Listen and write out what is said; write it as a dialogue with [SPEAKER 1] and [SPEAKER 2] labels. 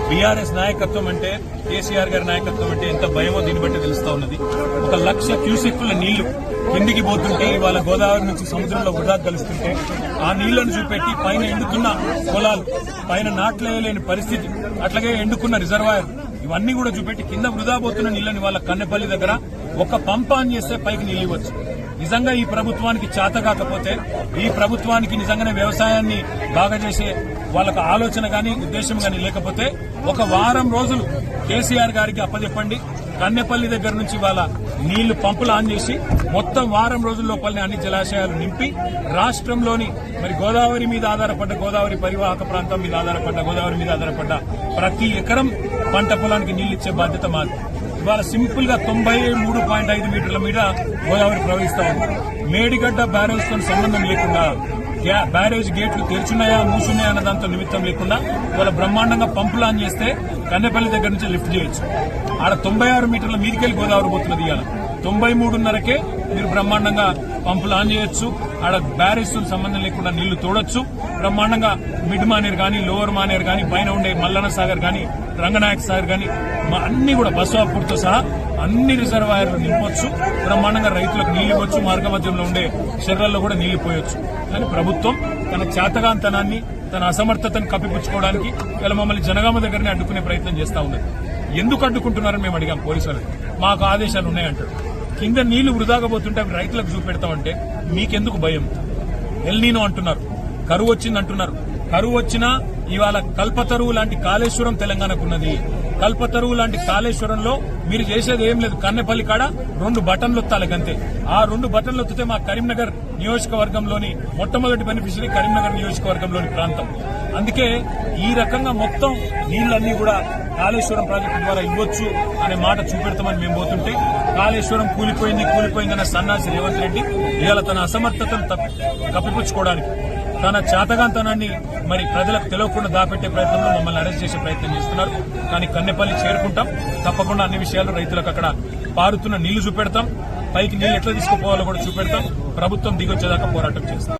[SPEAKER 1] BRS నాయకత్వం అంటే కేసీఆర్ గారి నాయకత్వం అంటే ఎంత భయమో దీన్ని బట్టి తెలుస్తా ఉన్నది. 1,00,000 క్యూసెక్కుల నీళ్లు కిందికి పోతుంటే ఇవాళ గోదావరి నుంచి సముద్రంలో వృధా కలుస్తుంటే ఆ నీళ్లను చూపెట్టి పైన ఎండుతున్న పొలాలు, పైన నాట్లేయలేని పరిస్థితి, అట్లాగే ఎండుకున్న రిజర్వాయర్ ఇవన్నీ కూడా చూపెట్టి కింద వృధా పోతున్న నీళ్లని వాళ్ళ కన్నెపల్లి దగ్గర ఒక పంప్ ఆన్ చేస్తే పైకి నీళ్లు ఇవ్వచ్చు. నిజంగా ఈ ప్రభుత్వానికి చేత కాకపోతే, ఈ ప్రభుత్వానికి నిజంగానే వ్యవసాయాన్ని బాగా చేసే వాళ్ళకు ఆలోచన గాని ఉద్దేశం గాని లేకపోతే ఒక వారం రోజులు కేసీఆర్ గారికి అప్పచెప్పండి. కన్నెపల్లి దగ్గర నుంచి వాళ్ళ నీళ్లు పంపులు ఆన్ చేసి మొత్తం వారం రోజుల లోపలనే అన్ని జలాశయాలు నింపి రాష్ట్రంలోని మరి గోదావరి మీద ఆధారపడ్డ, గోదావరి పరివాహక ప్రాంతం మీద ఆధారపడ్డ, గోదావరి మీద ఆధారపడ్డ ప్రతి ఎకరం పంట పొలానికి నీళ్లిచ్చే బాధ్యత మాది. ఇవాళ సింపుల్ గా 93.5 మీటర్ల మీద గోదావరి ప్రవహిస్తా ఉంది. మేడిగడ్డ బ్యారేజ్ తో సంబంధం లేకుండా, బ్యారేజ్ గేట్లు తెరుచున్నాయా మూసున్నాయా అన్న దాంతో నిమిత్తం లేకుండా ఇవాళ బ్రహ్మాండంగా పంపులు ఆన్ చేస్తే కన్నెపల్లి దగ్గర నుంచి లిఫ్ట్ చేయొచ్చు. ఆడ 96 మీటర్ల మీదికెళ్లి గోదావరి పోతున్నది. ఇవాళ 93.5కే మీరు బ్రహ్మాండంగా పంపులు ఆన్ చేయొచ్చు. ఆడ బ్యారేజ్ తో సంబంధం లేకుండా నీళ్లు తోడొచ్చు. బ్రహ్మాండంగా మిడ్ మానేర్ గాని, లోవర్ మానేర్ గాని, పైన ఉండే మల్లన్న సాగర్ గాని, రంగనాయక సాగర్ గాని అన్ని కూడా బస్వాపూర్తో సహా అన్ని రిజర్వాయర్లు నింపొచ్చు. బ్రహ్మాండంగా రైతులకు నీళ్లు ఇవ్వచ్చు. మార్గ మధ్యంలో ఉండే చెర్రల్లో కూడా నీళ్లు పోయొచ్చు. కానీ ప్రభుత్వం తన చేతగాంతనాన్ని, తన అసమర్థతను కప్పిపుచ్చుకోవడానికి ఇలా మమ్మల్ని జనగామ దగ్గరనే అడ్డుకునే ప్రయత్నం చేస్తా ఉన్నది. ఎందుకు అడ్డుకుంటున్నారని మేము అడిగాం పోలీసులు. మాకు ఆదేశాలు ఉన్నాయంటాడు. కింద నీళ్లు వృధాగా పోతుంటే అవి రైతులకు చూపెడతామంటే మీకెందుకు భయం? ఎల్నీనో అంటున్నారు, కరువు వచ్చిందంటున్నారు. కరువు వచ్చినా ఇవాళ కల్పతరువు లాంటి కాళేశ్వరం తెలంగాణకున్నది. కల్పతరువు లాంటి కాళేశ్వరంలో మీరు చేసేది ఏం లేదు. కన్నెపల్లి కాడ 2 బటన్లు ఒత్తాలి అంతే. ఆ 2 బటన్లు ఒత్తితే మా కరీంనగర్ నియోజకవర్గంలోని మొట్టమొదటి బెనిఫిషరీ కరీంనగర్ నియోజకవర్గంలోని ప్రాంతం. అందుకే ఈ రకంగా మొత్తం నీళ్లన్నీ కూడా కాళేశ్వరం ప్రాజెక్టు ద్వారా ఇవ్వచ్చు అనే మాట చూపెడతామని మేము పోతుంటే కాళేశ్వరం కూలిపోయిందన్న సన్నాసి రేవంత్ రెడ్డి ఇవాళ తన అసమర్థతను కప్పిపుచ్చుకోవడానికి, తన చేతగాంతనాన్ని మరి ప్రజలకు తెలియకుండా దాపెట్టే ప్రయత్నంలో మమ్మల్ని అరెస్ట్ చేసే ప్రయత్నం చేస్తున్నారు. కానీ కన్నెపల్లి చేరుకుంటాం. తప్పకుండా అన్ని విషయాలు రైతులకు అక్కడ పారుతున్న నీళ్లు చూపెడతాం. పైకి నీళ్లు ఎట్లా తీసుకుపోవాలో కూడా చూపెడతాం. ప్రభుత్వం దిగొచ్చేదాకా పోరాటం చేస్తాం.